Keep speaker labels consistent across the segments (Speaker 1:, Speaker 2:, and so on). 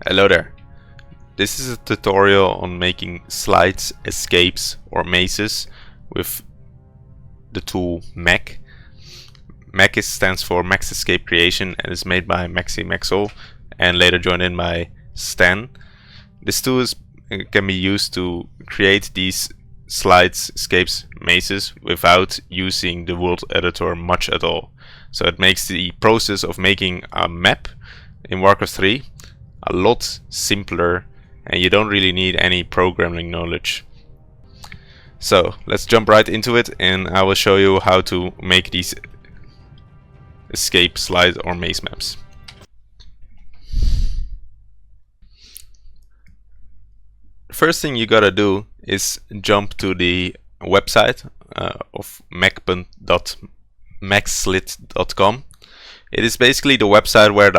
Speaker 1: Hello there. This is a tutorial on making slides, escapes or mazes with the tool MEC. MEC stands for Max Escape Creation and is made by MEC and later joined in by Stan. This tool can be used to create these slides, escapes, mazes without using the world editor much at all. So it makes the process of making a map in Warcraft 3 a lot simpler, and you don't really need any programming knowledge. So let's jump right into it, and I will show you how to make these escape, slide or maze maps. First thing you gotta do is jump to the website of mec.maxslit.com. It is basically the website where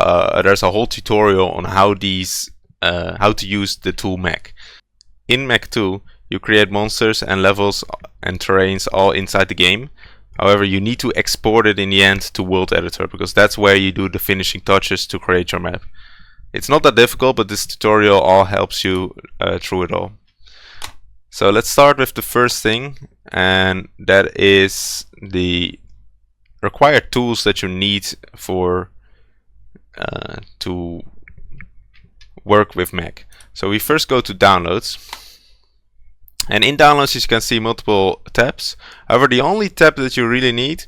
Speaker 1: there's a whole tutorial on how to use the tool MEC. In MEC 2, you create monsters and levels and terrains all inside the game. However, you need to export it in the end to World Editor, because that's where you do the finishing touches to create your map. It's not that difficult, but this tutorial all helps you through it all. So let's start with the first thing, and that is the required tools that you need for to work with MEC. So we first go to downloads, and in downloads you can see multiple tabs. However, the only tab that you really need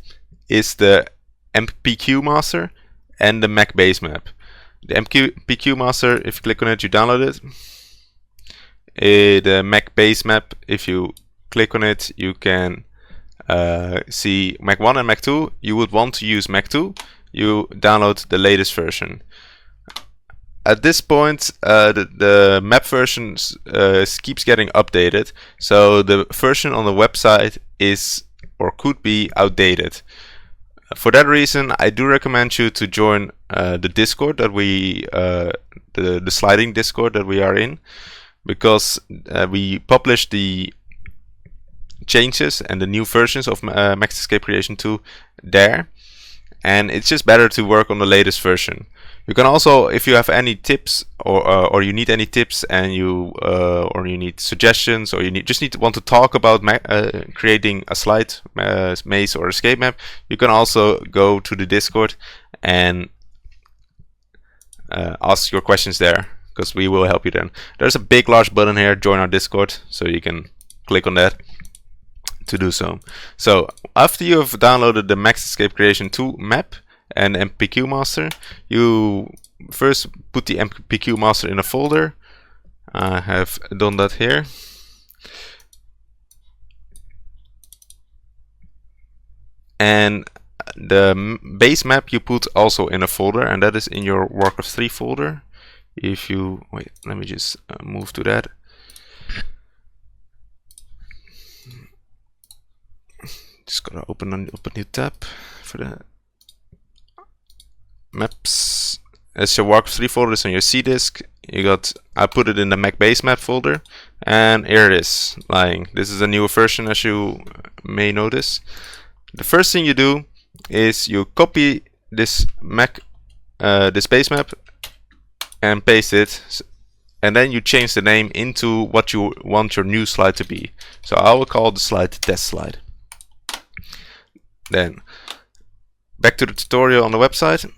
Speaker 1: is the MPQ master and the MEC base map. The MPQ master, if you click on it, you download it. The MEC base map, if you click on it, you can see MEC 1 and MEC 2. You would want to use MEC 2. You download the latest version. At this point, the map version keeps getting updated, so the version on the website is or could be outdated. For that reason, I do recommend you to join the Discord that the sliding Discord that we are in, because we publish the changes and the new versions of Max Escape Creation 2 there, and it's just better to work on the latest version. You can also, if you have any tips or you need any tips and you need suggestions, or you want to talk about creating a slide, maze or escape map, you can also go to the Discord and ask your questions there, because we will help you then. There's a big large button here, join our Discord, so you can click on that to do so. So after you have downloaded the Max Escape Creation 2 map and MPQ master, you first put the MPQ master in a folder. I have done that here. And the base map you put also in a folder, and that is in your Warcraft 3 folder. If you wait, let me just move to that. Just gotta open a new tab for the maps. As your Warcraft 3 folder is on your C disk, I put it in the MEC base map folder, and here it is lying. This is a newer version, as you may notice. The first thing you do is you copy this this base map and paste it, and then you change the name into what you want your new slide to be. So I will call the slide test slide. Then back to the tutorial on the website.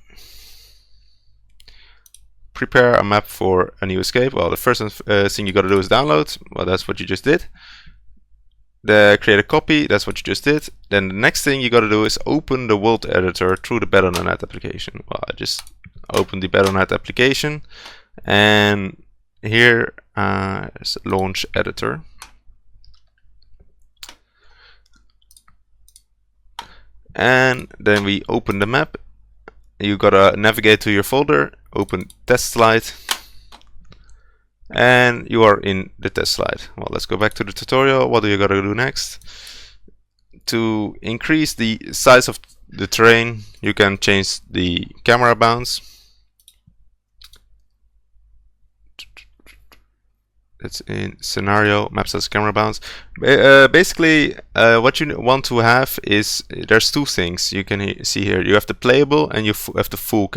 Speaker 1: Prepare a map for a new escape. Well, the first thing you gotta do is download. Well, that's what you just did. Create a copy. That's what you just did. Then the next thing you gotta do is open the world editor through the Battle.net application. Well, I just opened the Battle.net application, and here is launch editor. And then we open the map. You gotta navigate to your folder, open test slide, and you are in the test slide. Well, let's go back to the tutorial. What do you gotta do next? To increase the size of the terrain, you can change the camera bounce. It's in scenario, map size, camera bounce. Basically, what you want to have is, there's two things you can see here. You have the playable and you have the full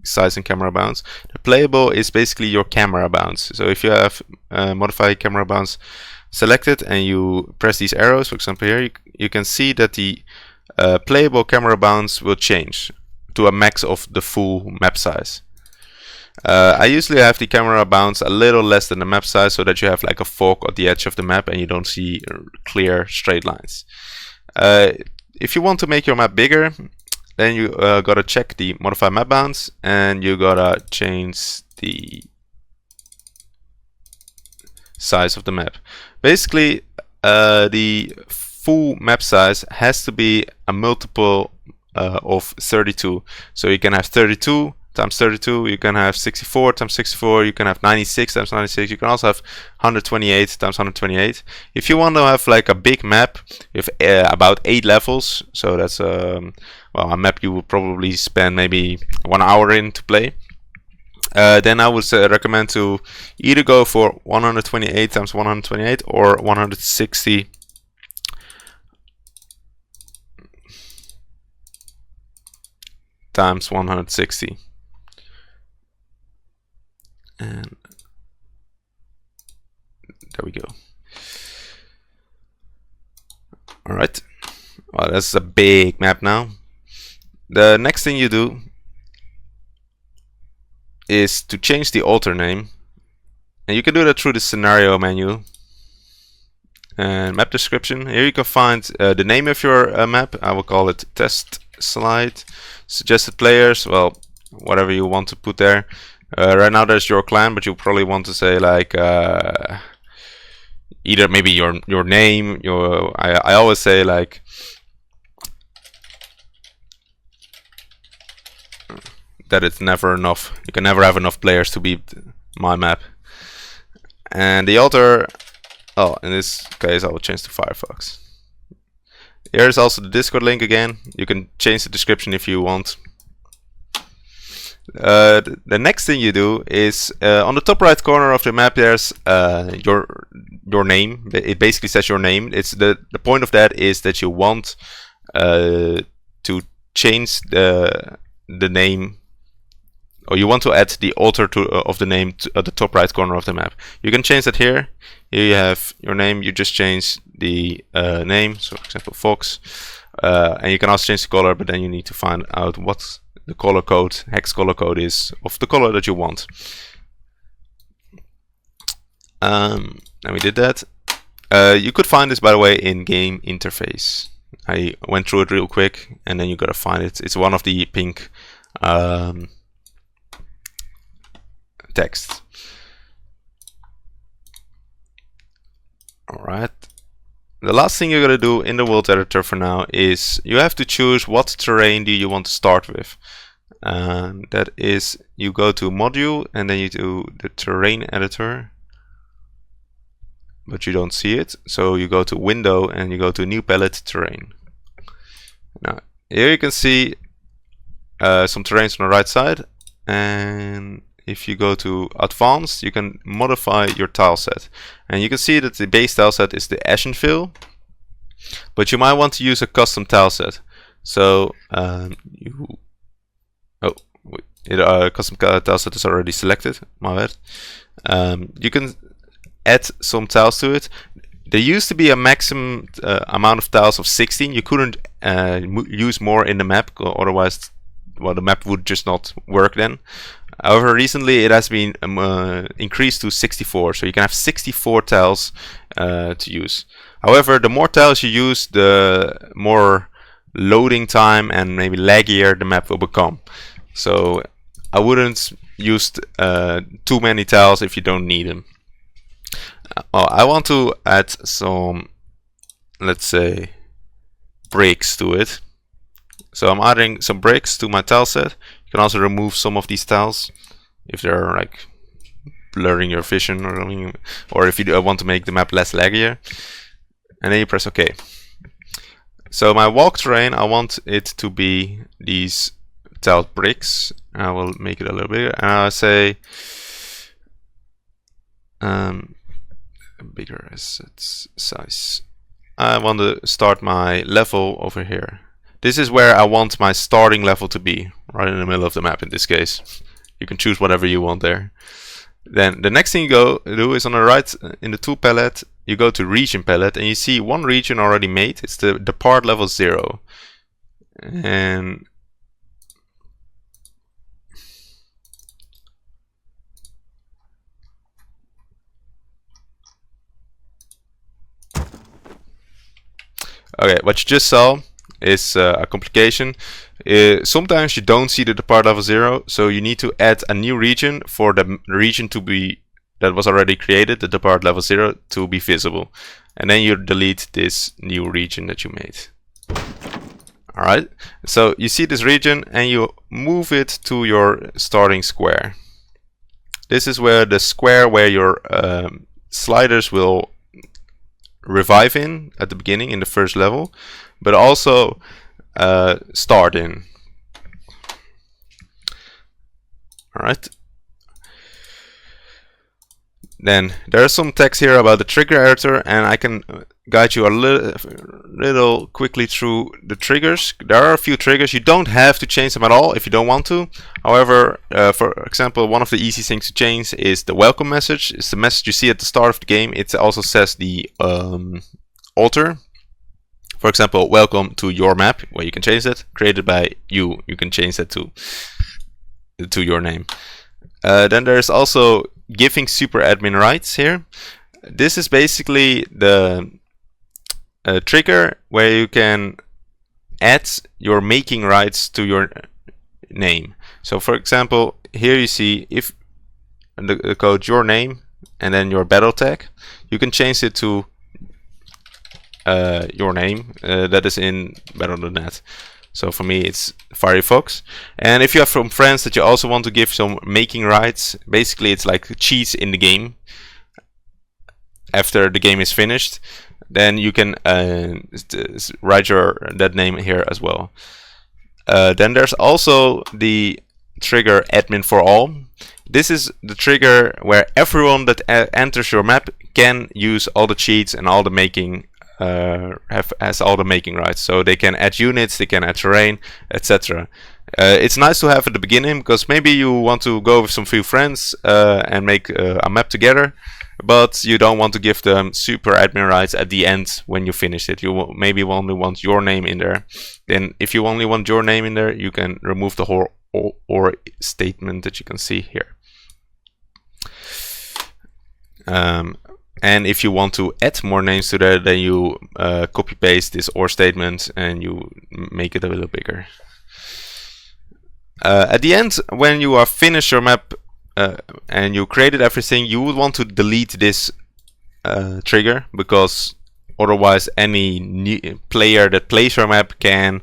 Speaker 1: size and camera bounce. The playable is basically your camera bounce. So if you have modify camera bounce selected and you press these arrows, for example here, you can see that the playable camera bounce will change to a max of the full map size. I usually have the camera bounce a little less than the map size so that you have like a fog at the edge of the map and you don't see clear straight lines. If you want to make your map bigger, then you gotta check the modify map bounce and you gotta change the size of the map. Basically, the full map size has to be a multiple of 32. So you can have 32 times 32, you can have 64 times 64, you can have 96 times 96, you can also have 128 times 128. If you want to have like a big map, you have about 8 levels, so that's well, a map you would probably spend maybe 1 hour in to play. Then I would recommend to either go for 128 times 128 or 160 times 160. And there we go. Alright. Well, that's a big map now. The next thing you do is to change the alter name. And you can do that through the scenario menu. And map description. Here you can find the name of your map. I will call it test slide. Suggested players, well, whatever you want to put there. Right now there's your clan, but you probably want to say like either maybe your name, I always say like that it's never enough. You can never have enough players to beat my map. And the alter, oh, in this case I will change to Firefox. Here's also the Discord link again. You can change the description if you want. The next thing you do is on the top right corner of the map there's your name. It basically says your name. It's the point of that is that you want to change the name, or you want to add the alter of the name at the top right corner of the map. You can change that here. Here you have your name. You just change the name, so for example Fox, and you can also change the color, but then you need to find out what the color code, hex color code is of the color that you want. And we did that. You could find this, by the way, in game interface. I went through it real quick, and then you gotta find it. It's one of the pink text. Alright. The last thing you're gonna do in the world editor for now is you have to choose what terrain do you want to start with. And that is, you go to module and then you do the terrain editor, but you don't see it, so you go to window and you go to new palette terrain. Now here you can see some terrains on the right side, and if you go to advanced you can modify your tile set, and you can see that the base tile set is the Ashen Fill, but you might want to use a custom tile set. So custom tile set is already selected, my bad. You can add some tiles to it. There used to be a maximum amount of tiles of 16. You couldn't use more in the map, otherwise, well, the map would just not work then. However, recently it has been increased to 64, so you can have 64 tiles to use. However, the more tiles you use, the more loading time and maybe laggier the map will become. So I wouldn't use too many tiles if you don't need them. I want to add some, let's say, bricks to it. So I'm adding some bricks to my tile set. You can also remove some of these tiles if they're like blurring your vision or something, or if you want to make the map less laggier. And then you press OK. So my walk terrain, I want it to be these tiled bricks. I will make it a little bigger, and I'll say bigger assets size. I want to start my level over here. This is where I want my starting level to be, right in the middle of the map in this case. You can choose whatever you want there. Then the next thing you do is on the right in the tool palette, you go to region palette and you see one region already made. It's the depart level 0. And okay, what you just saw is a complication. Sometimes you don't see the depart level 0, so you need to add a new region for the region to be that was already created, the depart level 0, to be visible. And then you delete this new region that you made. Alright, so you see this region and you move it to your starting square. This is where the square where your sliders will revive in at the beginning in the first level, but also start in. Alright. Then there's some text here about the trigger editor, and I can guide you a little quickly through the triggers. There are a few triggers. You don't have to change them at all if you don't want to. However, for example, one of the easy things to change is the welcome message. It's the message you see at the start of the game. It also says the alter. For example, welcome to your map. Well, you can change that. Created by you. You can change that to your name. Then there's also giving super admin rights here. This is basically the trigger where you can add your making rights to your name. So for example, here you see if the code your name and then your battle tag, you can change it to your name that is in Battle.net. So for me it's Firefox. And if you have some friends that you also want to give some making rights, basically it's like cheats in the game after the game is finished, then you can write that name here as well. Then there's also the trigger admin for all. This is the trigger where everyone that enters your map can use all the cheats and all the making has all the making rights, so they can add units, they can add terrain, etc. It's nice to have at the beginning because maybe you want to go with some few friends and make a map together, but you don't want to give them super admin rights at the end when you finish it. You maybe only want your name in there. Then if you only want your name in there, you can remove the whole or statement that you can see here. And if you want to add more names to that, then you copy paste this or statement and you make it a little bigger. At the end, when you have finished your map and you created everything, you would want to delete this trigger, because otherwise any new player that plays your map can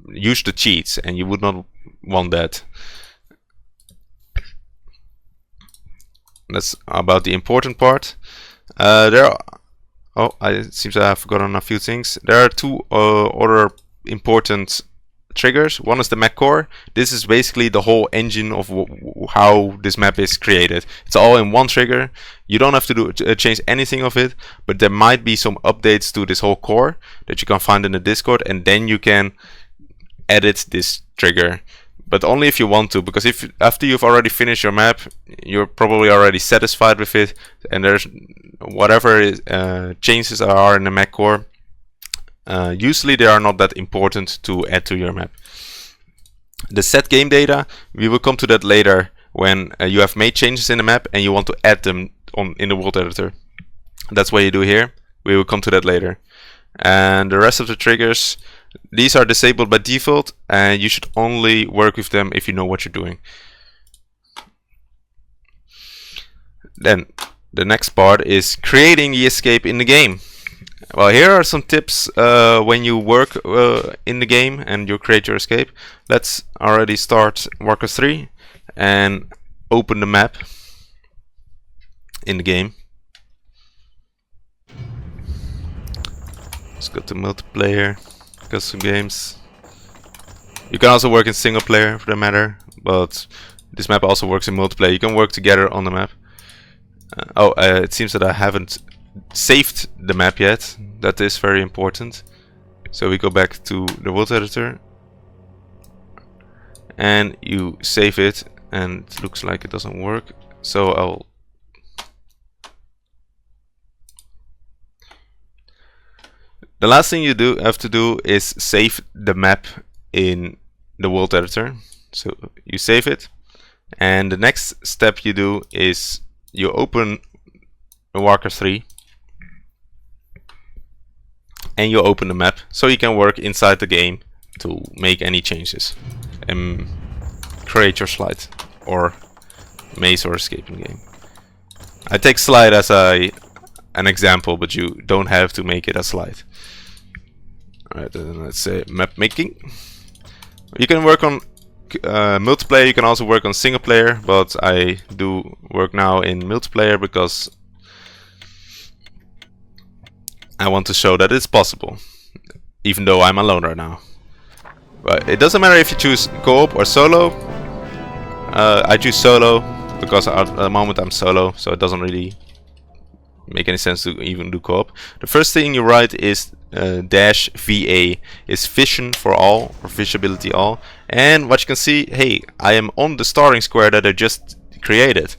Speaker 1: use the cheats, and you would not want that. That's about the important part. It seems I have forgotten a few things. There are two other important triggers. One is the MEC core. This is basically the whole engine of how this map is created. It's all in one trigger. You don't have to change anything of it, but there might be some updates to this whole core that you can find in the Discord, and then you can edit this trigger. But only if you want to, because if after you've already finished your map, you're probably already satisfied with it, and there's whatever changes are in the MEC core, usually they are not that important to add to your map. The set game data, we will come to that later when you have made changes in the map and you want to add them in the world editor. That's what you do here. We will come to that later. And the rest of the triggers, these are disabled by default, and you should only work with them if you know what you're doing. Then the next part is creating the escape in the game. Well, here are some tips when you work in the game and you create your escape. Let's already start Warcraft 3 and open the map in the game. Let's go to multiplayer, custom games. You can also work in single player for that matter, but this map also works in multiplayer. You can work together on the map. It seems that I haven't saved the map yet. That is very important. So we go back to the world editor. and you save it, and it looks like it doesn't work, so the last thing you have to do is save the map in the world editor. So you save it, and the next step you do is you open Warcraft 3 and you open the map, so you can work inside the game to make any changes and create your slide or maze or escaping game. I take slide as an example, but you don't have to make it a slide. Alright, then let's say map making. You can work on multiplayer, you can also work on single player, but I do work now in multiplayer because I want to show that it's possible, even though I'm alone right now. But it doesn't matter if you choose co-op or solo. I choose solo because at the moment I'm solo, so it doesn't really make any sense to even do co-op. The first thing you write is -VA, is vision for all, or visibility all. And what you can see, hey, I am on the starting square that I just created.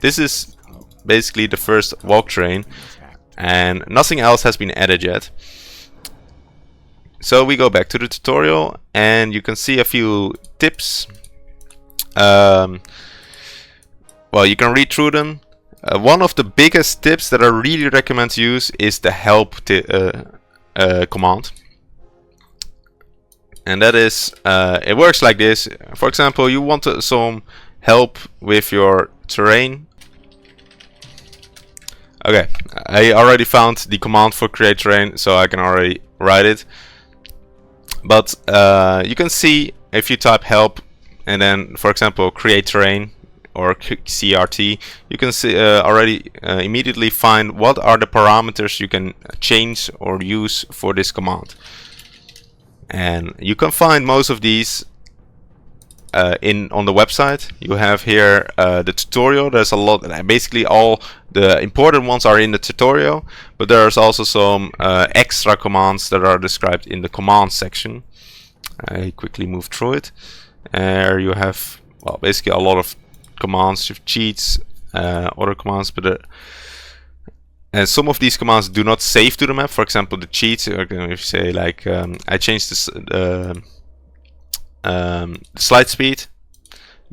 Speaker 1: This is basically the first walk terrain, and nothing else has been added yet. So we go back to the tutorial, and you can see a few tips. Well, you can read through them. One of the biggest tips that I really recommend to use is the help command. And that is, it works like this. For example, you want some help with your terrain. Okay, I already found the command for create terrain, so I can already write it. But you can see if you type help and then, for example, create terrain or CRT, you can see already immediately find what are the parameters you can change or use for this command. And you can find most of these on the website. You have here the tutorial. There's a lot, basically all the important ones are in the tutorial, but there's also some extra commands that are described in the command section. I quickly move through it. You have, well, basically a lot of commands, cheats, other commands, but and some of these commands do not save to the map. For example, the cheats, if you say like I changed this slide speed,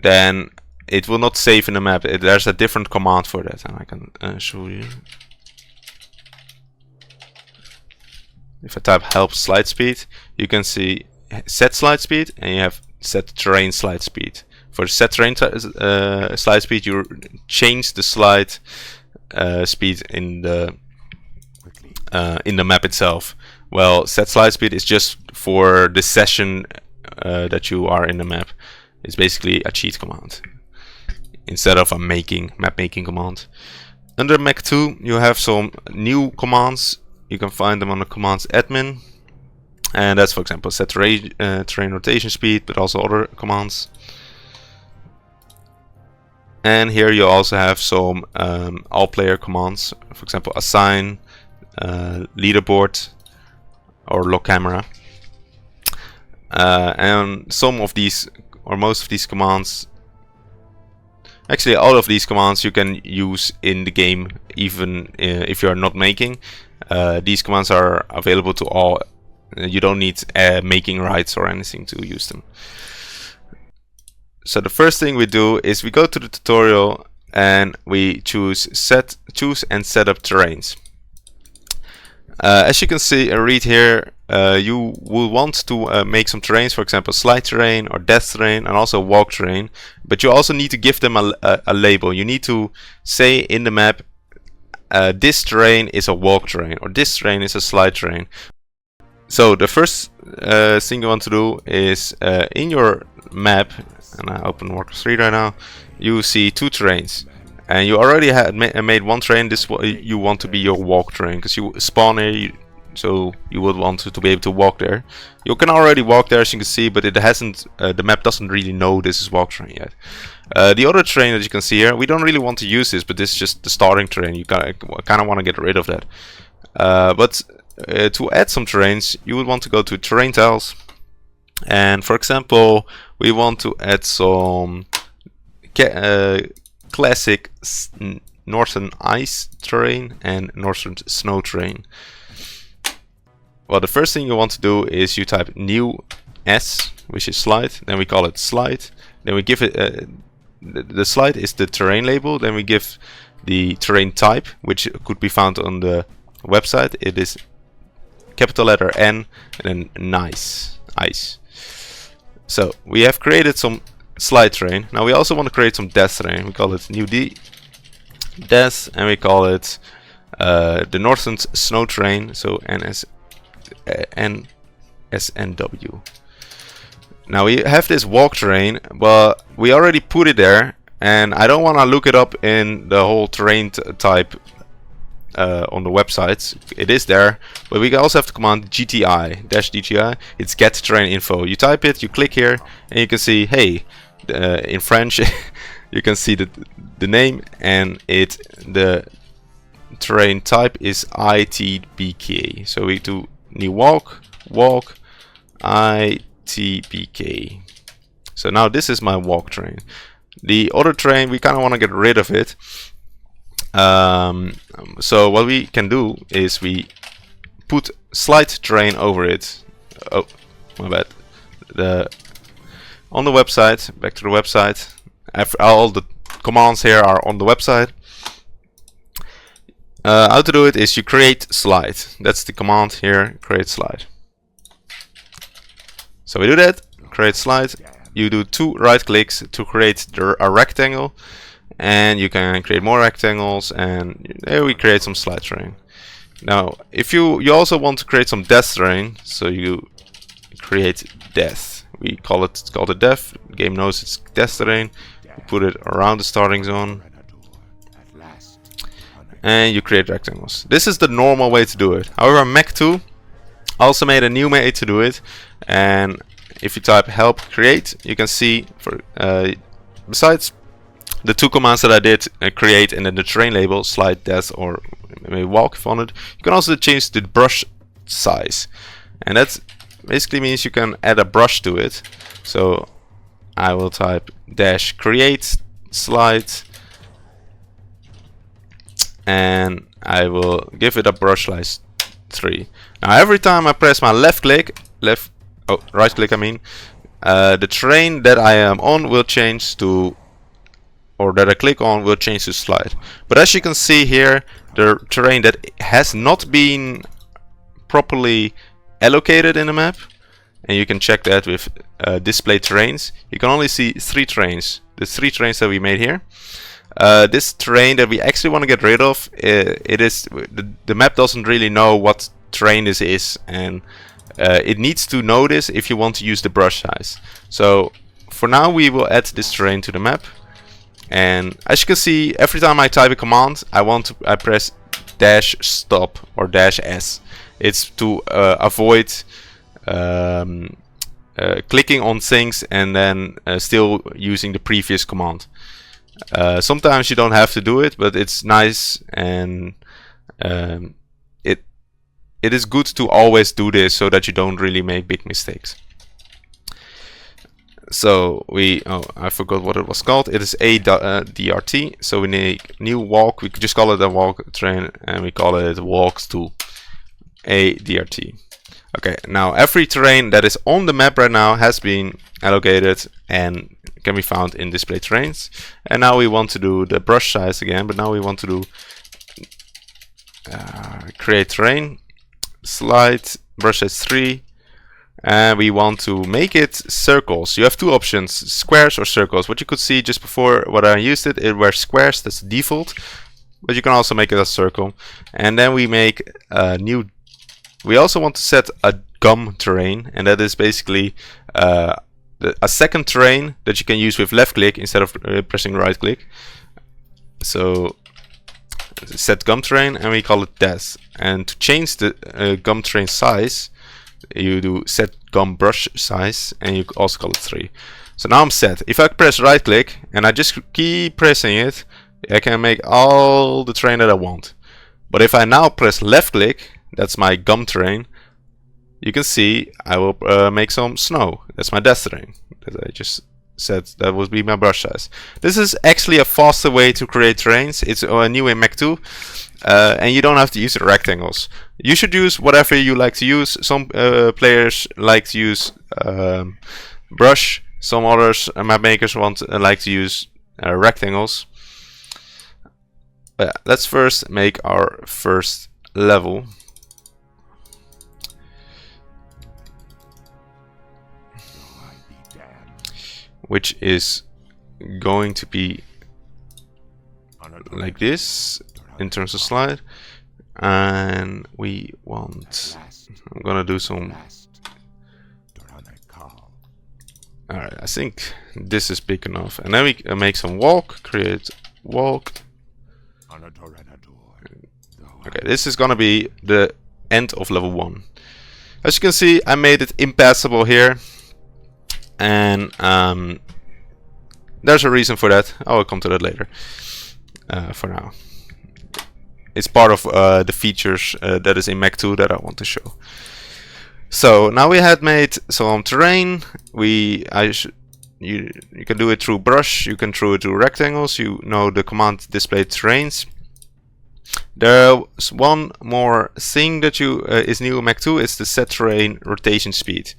Speaker 1: then it will not save in the map. There's a different command for that, and I can show you. If I type help slide speed, you can see set slide speed, and you have set terrain slide speed. For set terrain slide speed, you change the slide speed in the map itself. Well, set slide speed is just for the session that you are in the map. It's basically a cheat command instead of a map making command. Under MEC 2, you have some new commands. You can find them on the commands admin, and that's, for example, set terrain rotation speed, but also other commands. And here you also have some all player commands, for example, assign, leaderboard, or lock camera. And some of these, or most of these commands, actually all of these commands you can use in the game, even if you are not making. These commands are available to all. You don't need making rights or anything to use them. So the first thing we do is we go to the tutorial and we choose and set up terrains. As you can see and read here, you will want to make some terrains, for example slide terrain or death terrain, and also walk terrain, but you also need to give them a label. You need to say in the map, this terrain is a walk terrain, or this terrain is a slide terrain. So the first thing you want to do is in your map, and I open Warcraft 3 right now, you see two terrains, and you already had made one terrain. This you want to be your walk terrain, because you spawn here, so you would want to be able to walk there. You can already walk there, as you can see, but it hasn't. The map doesn't really know this is walk terrain yet. The other terrain that you can see here, we don't really want to use this, but this is just the starting terrain. You kind of want to get rid of that. But to add some terrains, you would want to go to terrain tiles, And for example, we want to add some classic northern ice terrain and northern snow terrain. Well, the first thing you want to do is you type new S, which is slide, then we call it slide, then we give it the slide is the terrain label, then we give the terrain type, which could be found on the website. It is capital letter N and then nice, ice. So we have created some slide terrain. Now we also want to create some death terrain. We call it new D death, and we call it the northern snow terrain, so NSNW. Now we have this walk terrain, but we already put it there, and I don't want to look it up in the whole terrain type on the websites. It is there, but we also have the command GTI-DTI. It's get terrain info. You type it, you click here, and you can see, hey, in French, you can see the name, and the terrain type is ITBK. So we do new walk ITBK. So now this is my walk terrain. The other terrain, we kind of want to get rid of it. So what we can do is we put slide terrain over it. Oh, my bad. On the website, back to the website. All the commands here are on the website. How to do it is you create slide. That's the command here, create slide. So we do that, create slide. You do 2 right clicks to create a rectangle, and you can create more rectangles, and there we create some slide terrain. Now if you also want to create some death terrain, so you create death. We call it a death. The game knows it's death terrain. You put it around the starting zone, and you create rectangles. This is the normal way to do it. However, MEC 2 also made a new way to do it, and if you type help create, you can see besides the 2 commands that I did, create and then the terrain label, slide, death, or maybe walk if on it, you can also change the brush size, and that basically means you can add a brush to it. So I will type dash create slide, and I will give it a brush size 3. Now every time I press my right click I mean, the terrain that I am on will change to, or that I click on will change to slide. But as you can see here, the terrain that has not been properly allocated in the map, and you can check that with display terrains, you can only see 3 terrains. The 3 terrains that we made here. This terrain that we actually want to get rid of, the map doesn't really know what terrain this is, and it needs to know this if you want to use the brush size. So for now we will add this terrain to the map, and as you can see, every time I type a command, I press dash stop or dash S. It's to avoid clicking on things and then still using the previous command. Sometimes you don't have to do it, but it's nice, and it is good to always do this so that you don't really make big mistakes. So I forgot what it was called. It is DRT. So we need new walk. We could just call it a walk terrain, and we call it walks to DRT. Okay, now every terrain that is on the map right now has been allocated and can be found in display terrains. And now we want to do the brush size again, but now we want to do create terrain, slide, brush size 3, and we want to make it circles. You have 2 options, squares or circles. What you could see just before what I used it were squares, that's the default, but you can also make it a circle. And then we make a new, we also want to set a gum terrain, and that is basically a second terrain that you can use with left click instead of pressing right click. So set gum terrain, and we call it death. And to change the gum terrain size, you do set gum brush size, and you also call it 3. So now I'm set. If I press right click and I just keep pressing it, I can make all the terrain that I want. But if I now press left click, that's my gum terrain, you can see I will make some snow. That's my death terrain that I just said that would be my brush size. This is actually a faster way to create terrains. It's new in MEC 2, and you don't have to use the rectangles. You should use whatever you like to use. Some players like to use brush. Some others, map makers, like to use rectangles. But yeah, let's first make our first level. Which is going to be like this in terms of slide. And we want, I'm gonna do some, alright, I think this is big enough. And then we make some walk, create walk. Okay, this is gonna be the end of level 1. As you can see, I made it impassable here. And there's a reason for that. I will come to that later. For now, it's part of the features that is in MEC 2 that I want to show. So now we had made some terrain. You can do it through brush. You can do it through rectangles. You know the command display terrains. There's one more thing that is new in MEC 2. It's the set terrain rotation speed.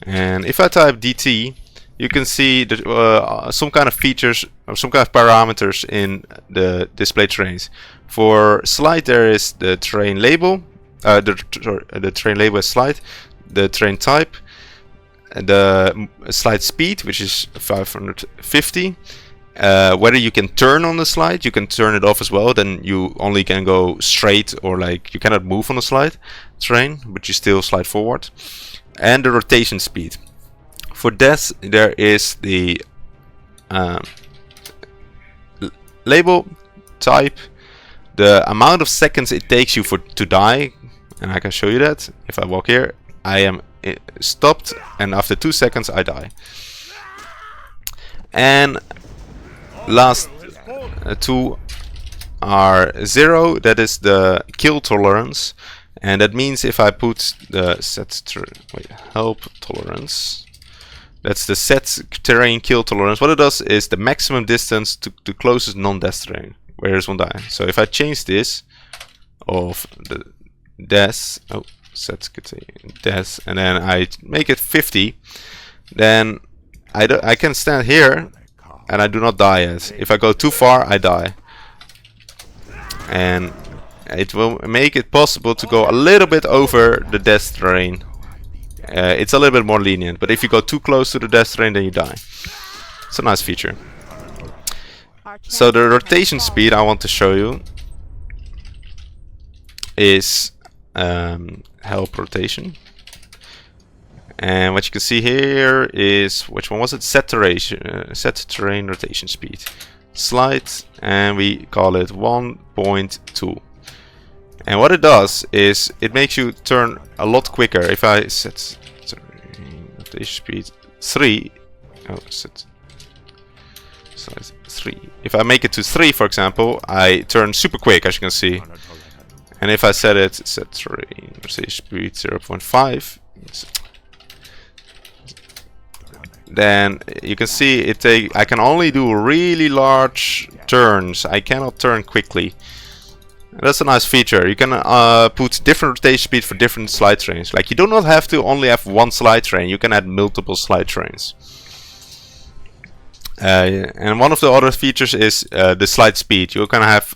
Speaker 1: And if I type DT, you can see that some kind of features or some kind of parameters in the display terrains. For slide, there is the terrain label. The terrain label is slide. The terrain type, the slide speed, which is 550. Whether you can turn on the slide, you can turn it off as well. Then you only can go straight, or like you cannot move on the slide terrain, but you still slide forward. And the rotation speed. For this, there is the label type, the amount of seconds it takes you to die, and I can show you that. If I walk here, I am stopped, and after 2 seconds I die. And last two are 0. That is the kill tolerance. And that means if I put the help tolerance, that's the set terrain kill tolerance. What it does is the maximum distance to the closest non-death terrain, where is one die. So if I change this of the death, set death, and then I make it 50, then I can stand here and I do not die yet. If I go too far, I die. And it will make it possible to go a little bit over the death terrain. It's a little bit more lenient, but if you go too close to the death terrain, then you die. It's a nice feature. So the rotation speed I want to show you is help rotation. And what you can see here is, which one was it? Set terrain rotation speed. Slide, and we call it 1.2. And what it does is it makes you turn a lot quicker. If I set rotation speed 3, set slide 3. If I make it to 3, for example, I turn super quick, as you can see. And if I set it rotation speed 0.5, then you can see I can only do really large turns. I cannot turn quickly. That's a nice feature. You can put different rotation speed for different slide trains. Like, you do not have to only have one slide train. You can add multiple slide trains. And one of the other features is the slide speed. You can have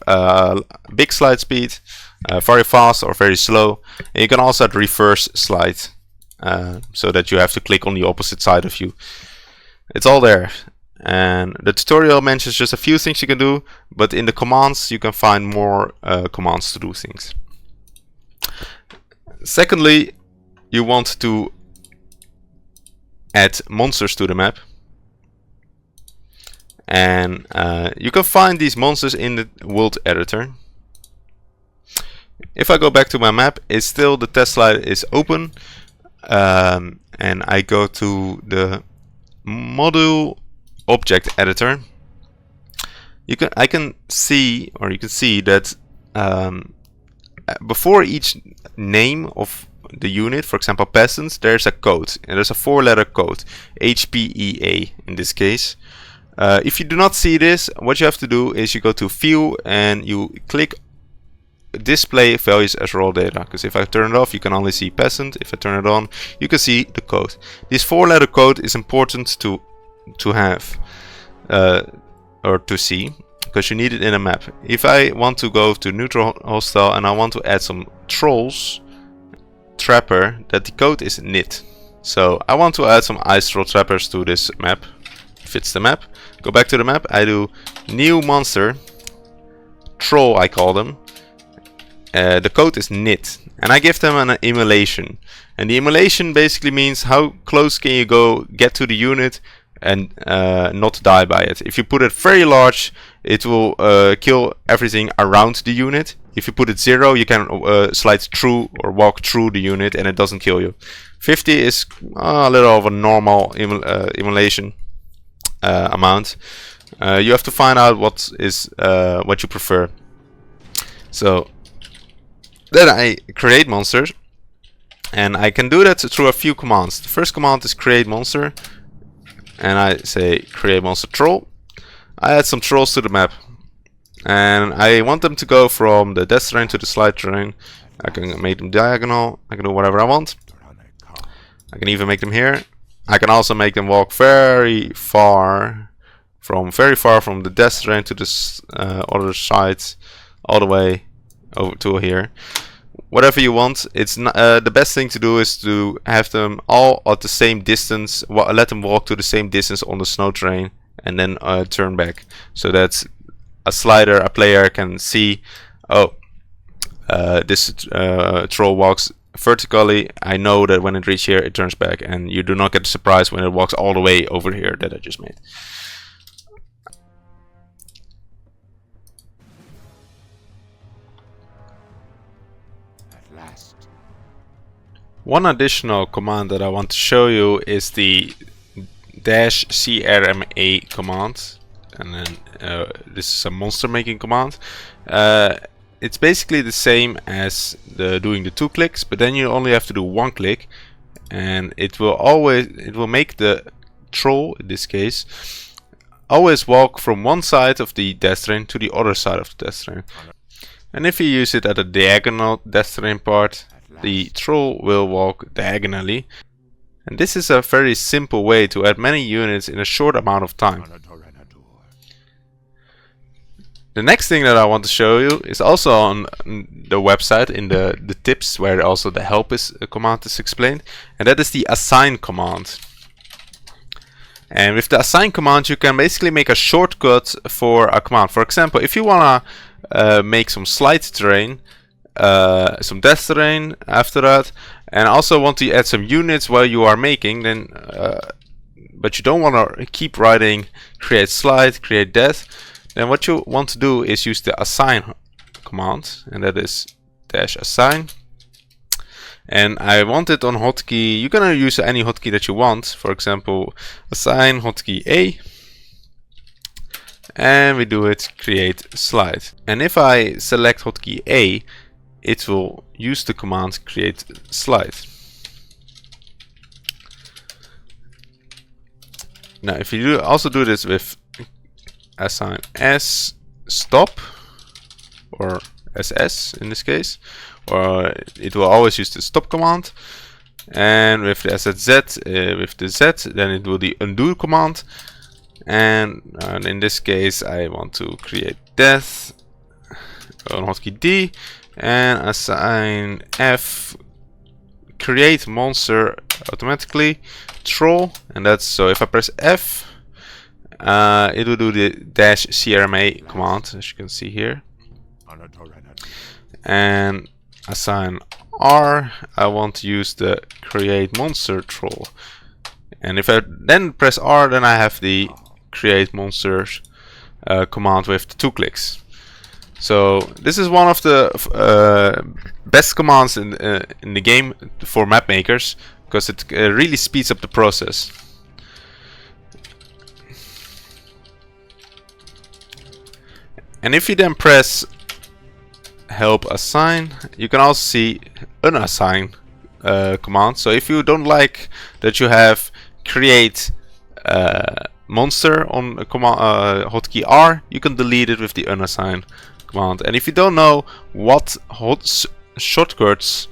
Speaker 1: big slide speed, very fast or very slow. And you can also add reverse slide, so that you have to click on the opposite side of you. It's all there. And the tutorial mentions just a few things you can do, but in the commands you can find more commands to do things. Secondly, you want to add monsters to the map. And you can find these monsters in the world editor. If I go back to my map, it's still, the test slide is open. And I go to the module object editor. I can see, or you can see that before each name of the unit, for example peasants, there's a code, and there's a 4-letter code, HPEA in this case. If you do not see this, what you have to do is you go to View and you click Display Values as Raw Data, because if I turn it off you can only see peasant. If I turn it on you can see the code. This 4-letter code is important to have or to see, because you need it in a map. If I want to go to neutral hostile and I want to add some trolls trapper, that the code is NIT. So I want to add some ice troll trappers to this map. Fits the map. Go back to the map. I do new monster troll, I call them. The code is NIT, and I give them an emulation. And the emulation basically means how close can you get to the unit and not die by it. If you put it very large, it will kill everything around the unit. If you put it 0, you can slide through or walk through the unit and it doesn't kill you. 50 is a little of a normal emulation amount. You have to find out what you prefer. So then I create monsters, and I can do that through a few commands. The first command is create monster, and I say create monster troll. I add some trolls to the map, and I want them to go from the death terrain to the slide terrain. I can make them diagonal. I can do whatever I want. I can even make them here. I can also make them walk very far from the death terrain to the other side, all the way over to here. Whatever you want. It's not, the best thing to do is to have them all at the same distance. Let them walk to the same distance on the snow terrain, and then turn back, so that a player can see, oh, this troll walks vertically. I know that when it reaches here it turns back, and you do not get a surprise when it walks all the way over here that I just made. One additional command that I want to show you is the -CRMA command, and then this is a monster making command. It's basically the same as doing the 2 clicks, but then you only have to do 1 click, and it will make the troll, in this case, always walk from one side of the death terrain to the other side of the death terrain. And if you use it at a diagonal death terrain part, the troll will walk diagonally. And this is a very simple way to add many units in a short amount of time. The next thing that I want to show you is also on the website, in the tips, where also the help command is explained, and that is the assign command. And with the assign command you can basically make a shortcut for a command. For example, if you wanna make some slide terrain, some death terrain after that, and also want to add some units while you are making, then but you don't want to keep writing create slide, create death, then what you want to do is use the assign command, and that is -assign. And I want it on hotkey. You're gonna use any hotkey that you want. For example, assign hotkey A, and we do it create slide. And if I select hotkey A, it will use the command create slide. Now if you also do this with assign S stop, or SS in this case, or it will always use the stop command. And with the SZ, with the Z, then it will the undo command. And in this case I want to create death on hotkey D, and assign F create monster automatically troll, and that's so if I press F, it will do the -CRMA command, as you can see here. And assign R, I want to use the create monster troll, and if I then press R, then I have the create monsters command with the 2 clicks. So this is one of the best commands in the game for map makers, because it really speeds up the process. And if you then press help assign, you can also see unassign command. So if you don't like that you have create monster on command hotkey R, you can delete it with the unassign command. And if you don't know what shortcuts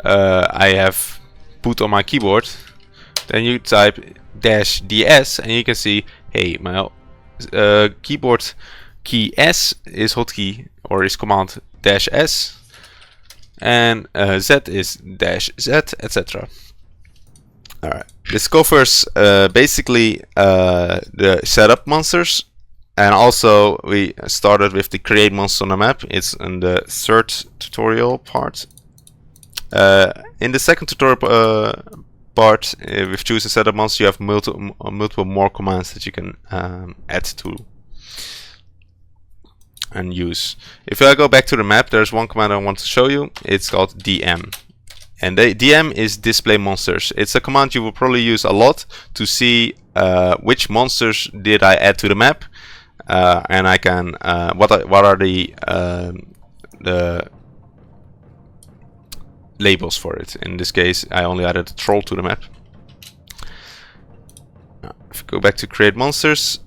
Speaker 1: I have put on my keyboard, then you type -ds and you can see, hey, my keyboard key S is hotkey or is command -s, and Z is -z, etc. Alright, this covers basically the setup monsters, and also we started with the create monsters on the map. It's in the third tutorial part. In the second tutorial part, with choose a setup monster, you have multiple more commands that you can add to and use. If I go back to the map, there's one command I want to show you. It's called dm. And dm is display monsters. It's a command you will probably use a lot to see which monsters did I add to the map, and I can what are the labels for it. In this case, I only added a troll to the map. If you go back to create monsters,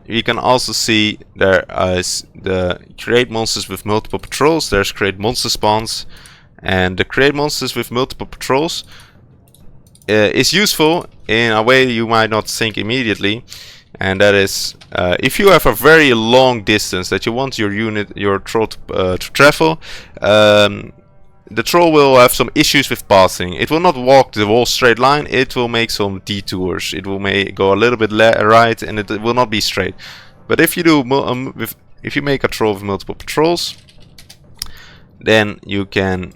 Speaker 1: you can also see there is the create monsters with multiple patrols. There's create monster spawns. And the create monsters with multiple patrols is useful in a way you might not think immediately, and that is if you have a very long distance that you want your troll to travel, the troll will have some issues with passing. It will not walk the whole straight line, it will make some detours. It will go a little bit right, and it will not be straight. But if you do if you make a troll with multiple patrols, then you can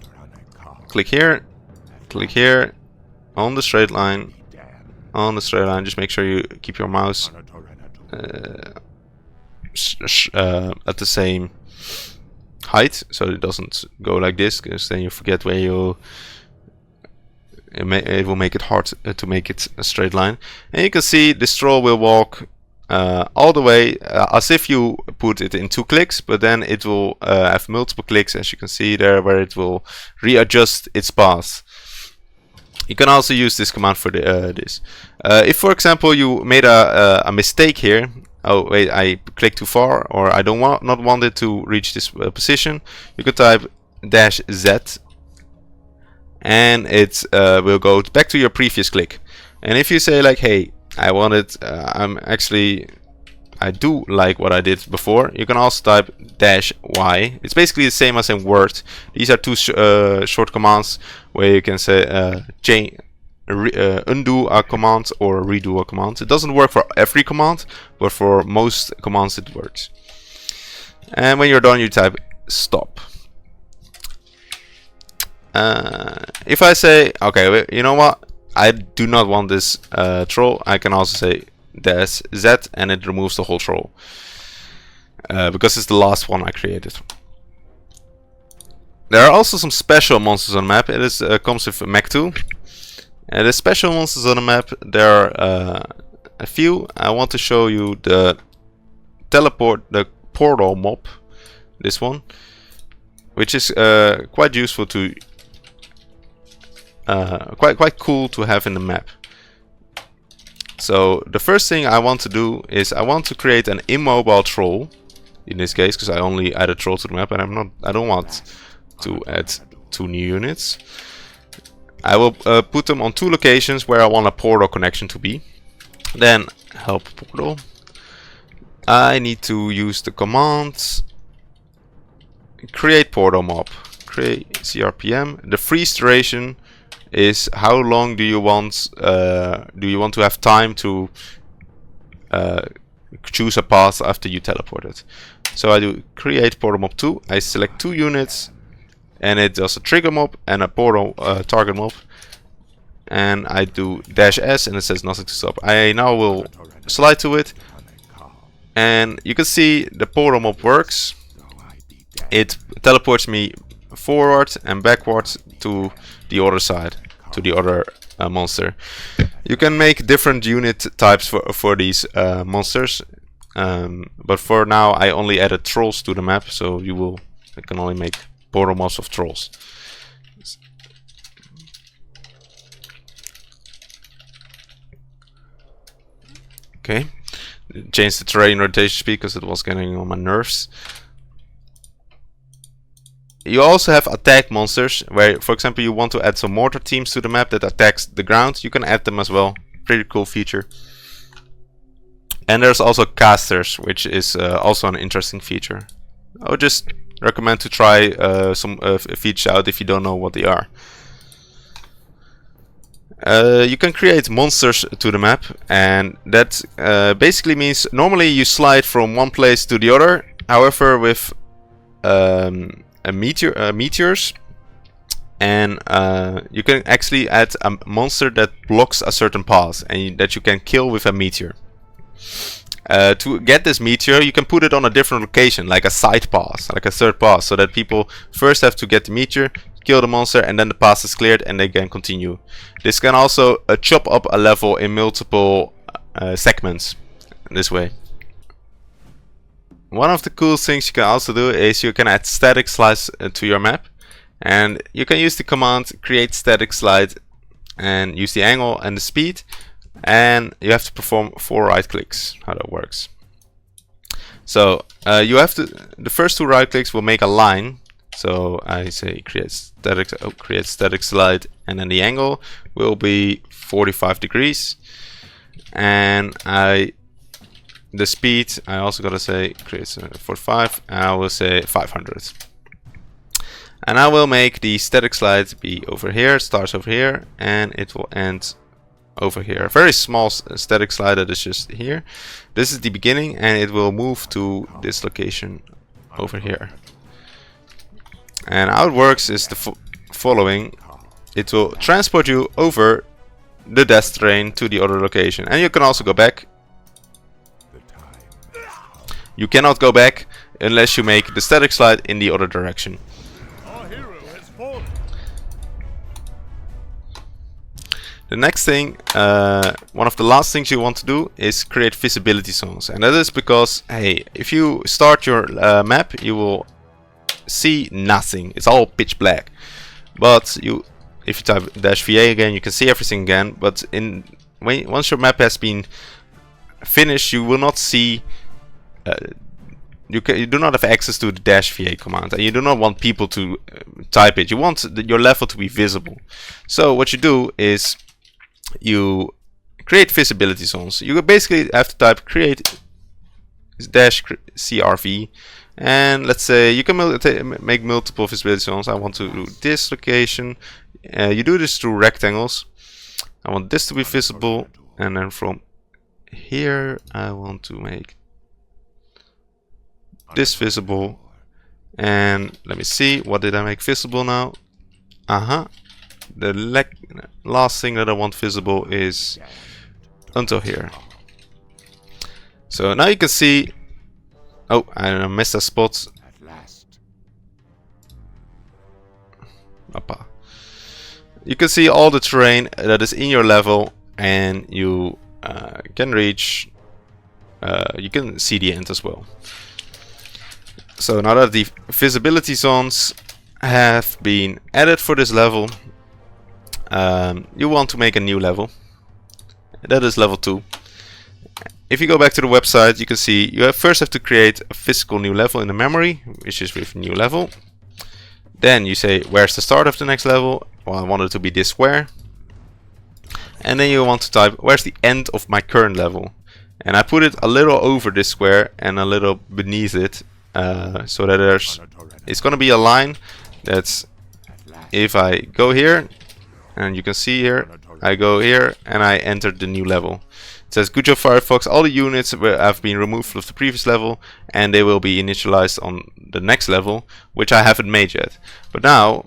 Speaker 1: click here on the straight line, just make sure you keep your mouse at the same height so it doesn't go like this, because then you forget where you it will make it hard to make it a straight line. And you can see this troll will walk all the way as if you put it in 2 clicks, but then it will have multiple clicks, as you can see there, where it will readjust its path. You can also use this command for this. If, for example, you made a mistake here, oh wait, I clicked too far, or I not want it to reach this position, you can type -z, and it will go back to your previous click. And if you say like, hey, I do like what I did before, you can also type -y. It's basically the same as in Word. These are 2 short commands where you can say undo a command or redo a command. It doesn't work for every command, but for most commands it works. And when you're done, you type stop. If I say, okay, you know what, I do not want this troll, I can also say -z, and it removes the whole troll, because it's the last one I created. There are also some special monsters on the map. It comes with MEC 2. The special monsters on the map, there are a few. I want to show you the portal mob, this one, which is quite useful to quite cool to have in the map. So the first thing I want to do is I want to create an immobile troll, in this case, because I only added troll to the map, and I don't want to add 2 new units. I will put them on 2 locations where I want a portal connection to be. Then help portal. I need to use the command create portal mob, create CRPM. The freeze duration is how long do you want to have time to choose a path after you teleport it. So I do create portal mob 2. I select 2 units, and it does a trigger mob and a portal target mob, and I do -s, and it says nothing to stop. I now will slide to it, and you can see the portal mob works. It teleports me forward and backwards to the other side, to the other monster. You can make different unit types for these monsters, but for now I only added trolls to the map, so I can only make portal mobs of trolls. Okay, change the terrain rotation speed because it was getting on my nerves. You also have attack monsters, where, for example, you want to add some mortar teams to the map that attacks the ground. You can add them as well. Pretty cool feature. And there's also casters, which is also an interesting feature. I would just recommend to try some features out if you don't know what they are. You can create monsters to the map, and that basically means normally you slide from one place to the other. However, with meteors, and you can actually add a monster that blocks a certain path and that you can kill with a meteor. To get this meteor, you can put it on a different location, like a side pass, like a third pass, so that people first have to get the meteor, kill the monster, and then the pass is cleared and they can continue. This can also chop up a level in multiple segments this way. One of the cool things you can also do is you can add static slides to your map, and you can use the command create static slide and use the angle and the speed, and you have to perform 4 right clicks. How that works. So you have to, the first 2 right clicks will make a line. So I say create static slide, and then the angle will be 45 degrees, and the speed I also gotta say create 45, and I will say 500. And I will make the static slide be over here, starts over here, and it will end over here. A very small static slide that is just here. This is the beginning, and it will move to this location over here. And how it works is the following. It will transport you over the death train to the other location, and you can also go back. You cannot go back unless you make the static slide in the other direction. The next thing, one of the last things you want to do is create visibility zones, and that is because, hey, if you start your map, you will see nothing. It's all pitch black. But if you type -VA again, you can see everything again. But once your map has been finished, you will not see. You do not have access to the -VA command, and you do not want people to type it. You want your level to be visible. So what you do is you create visibility zones. You basically have to type create -CRV, and let's say you can make multiple visibility zones. I want to do this location. You do this through rectangles. I want this to be visible, and then from here I want to make this visible. And let me see, what did I make visible now? The last thing that I want visible is until here. So now you can see. Oh, I missed a spot. Appa. You can see all the terrain that is in your level, and you can reach. You can see the end as well. So now that the visibility zones have been added for this level, you want to make a new level. That is level 2. If you go back to the website, you can see you first have to create a physical new level in the memory, which is with new level. Then you say, where's the start of the next level? Well, I want it to be this square. And then you want to type, where's the end of my current level? And I put it a little over this square and a little beneath it, so that it's going to be a line that's, if I go here, and you can see here, I go here and I enter the new level. It says, good job Firefox, all the units have been removed from the previous level, and they will be initialized on the next level, which I haven't made yet. But now,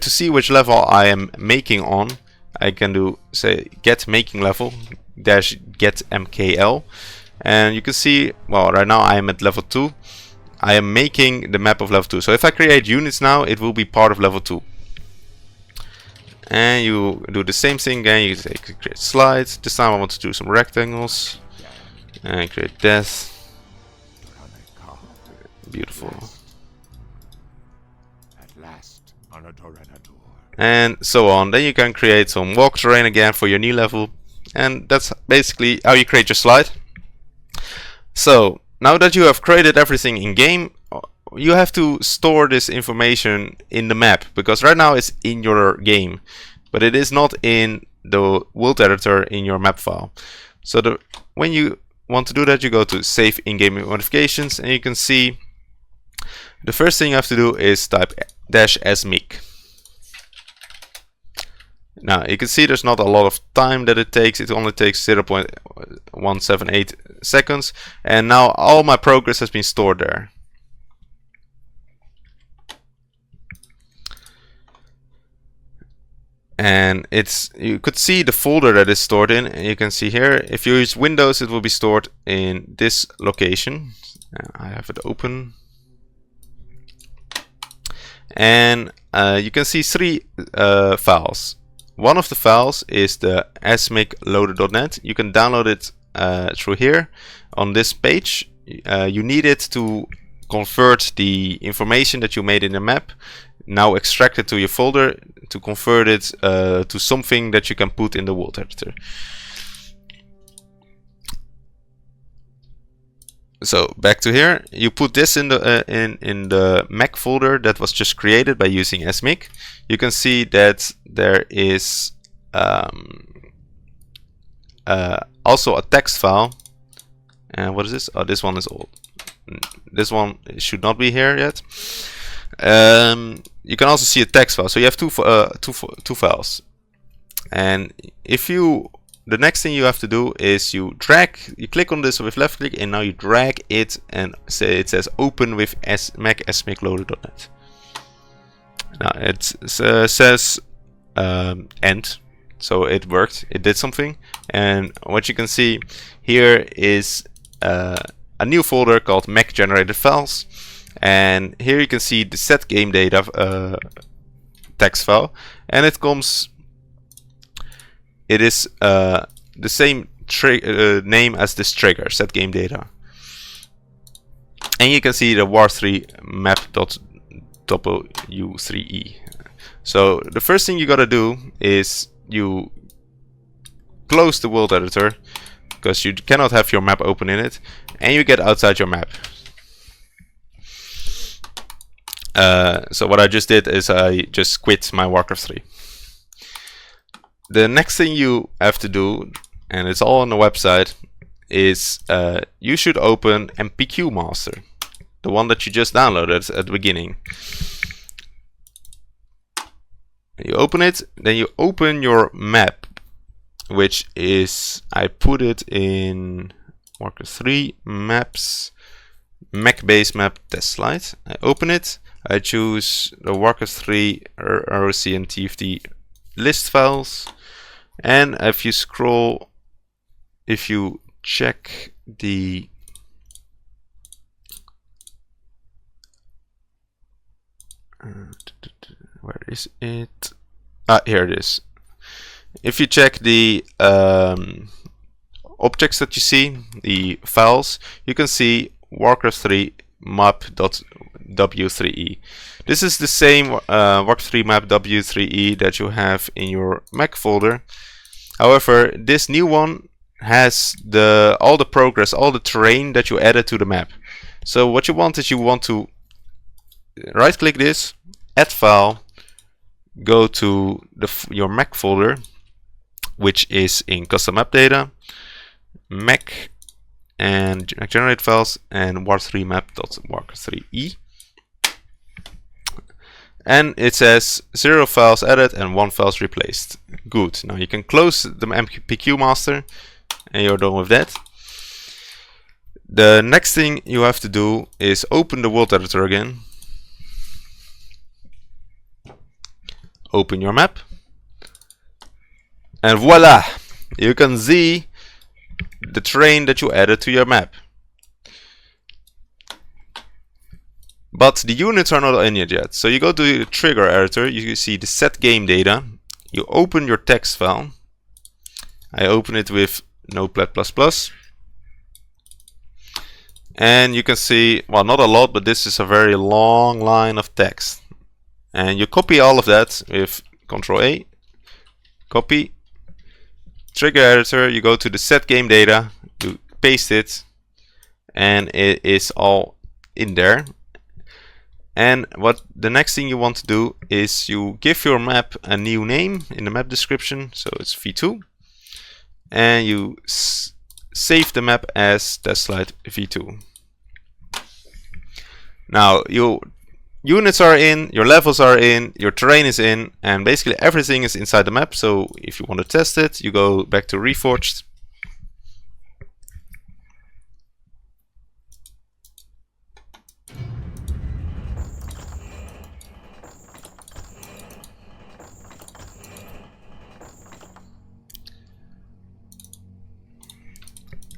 Speaker 1: to see which level I am making on, I can do, say, get making level dash get mkl, and you can see, well, right now I am at level 2. I am making the map of level 2. So if I create units now, it will be part of level 2. And you do the same thing again. You say create slides. This time I want to do some rectangles and create death. Beautiful. And so on. Then you can create some walk terrain again for your new level. And that's basically how you create your slide. So now that you have created everything in game, you have to store this information in the map, because right now it's in your game, but it is not in the world editor in your map file. So when you want to do that, you go to Save in-game modifications, and you can see the first thing you have to do is type -SMEC. Now you can see there's not a lot of time that it takes. It only takes 0.178 seconds, and now all my progress has been stored there. And you could see the folder that is stored in, and you can see here, if you use Windows, it will be stored in this location. I have it open, and you can see 3 files. One of the files is the smec loader.net. You can download it through here on this page. You need it to convert the information that you made in the map, now extract it to your folder, to convert it to something that you can put in the world editor. So back to here, you put this in the MEC folder that was just created by using smec. You can see that there is also a text file. And what is this? Oh, this one is old. This one should not be here yet. You can also see a text file. So you have two files. And the next thing you have to do is you click on this with left click, and now you drag it, and it says open with MEC smec loader.net. Now it says end, so it worked, it did something. And what you can see here is a new folder called MEC generated files, and here you can see the set game data text file, and it is the same name as this trigger, set game data. And you can see the war3 map.w3e. So the first thing you gotta do is you close the world editor, because you cannot have your map open in it, and you get outside your map. So what I just did is I just quit my Warcraft 3. The next thing you have to do, and it's all on the website, is you should open MPQ Master, the one that you just downloaded at the beginning. You open it, then you open your map, which is, I put it in Warcraft 3 maps, MEC base map test slide. I open it, I choose the Warcraft 3 ROC and TFT list files. And if you scroll, if you check the where is it? Here it is. If you check the objects that you see, the files, you can see Warcraft 3 map.w3e. This is the same Warcraft 3 map w3e that you have in your MEC folder. However, this new one has all the progress, all the terrain that you added to the map. So what you want is you want to right click this, add file, go to your MEC folder, which is in custom map data, MEC, and generate files, and war3 map.warcraft3e. And it says 0 files added and 1 files replaced. Good. Now you can close the MPQ master, and you're done with that. The next thing you have to do is open the world editor again. Open your map. And voila! You can see the terrain that you added to your map. But the units are not in it yet. So you go to the trigger editor, you see the set game data. You open your text file. I open it with Notepad++. And you can see, well, not a lot, but this is a very long line of text. And you copy all of that with Ctrl A, copy, trigger editor, you go to the set game data, you paste it, and it is all in there. And what the next thing you want to do is you give your map a new name in the map description, so it's v2, and you save the map as testlight v2. Now your units are in, your levels are in, your terrain is in, and basically everything is inside the map. So if you want to test it, you go back to Reforged.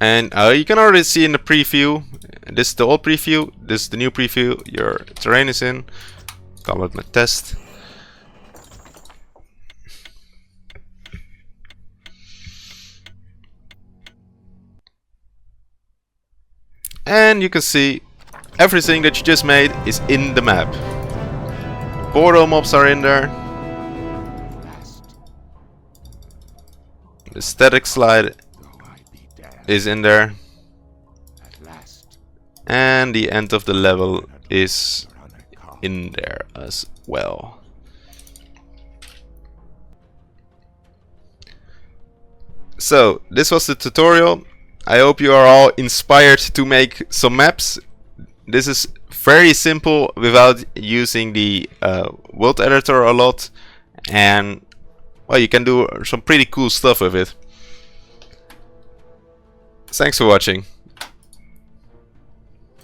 Speaker 1: And you can already see in the preview, this is the old preview, this is the new preview, your terrain is in. Call it my test. And you can see everything that you just made is in the map. Border mobs are in there. The static slide is in there, and the end of the level is in there as well. So this was the tutorial. I hope you are all inspired to make some maps. This is very simple without using the world editor a lot, and well, you can do some pretty cool stuff with it. Thanks for watching.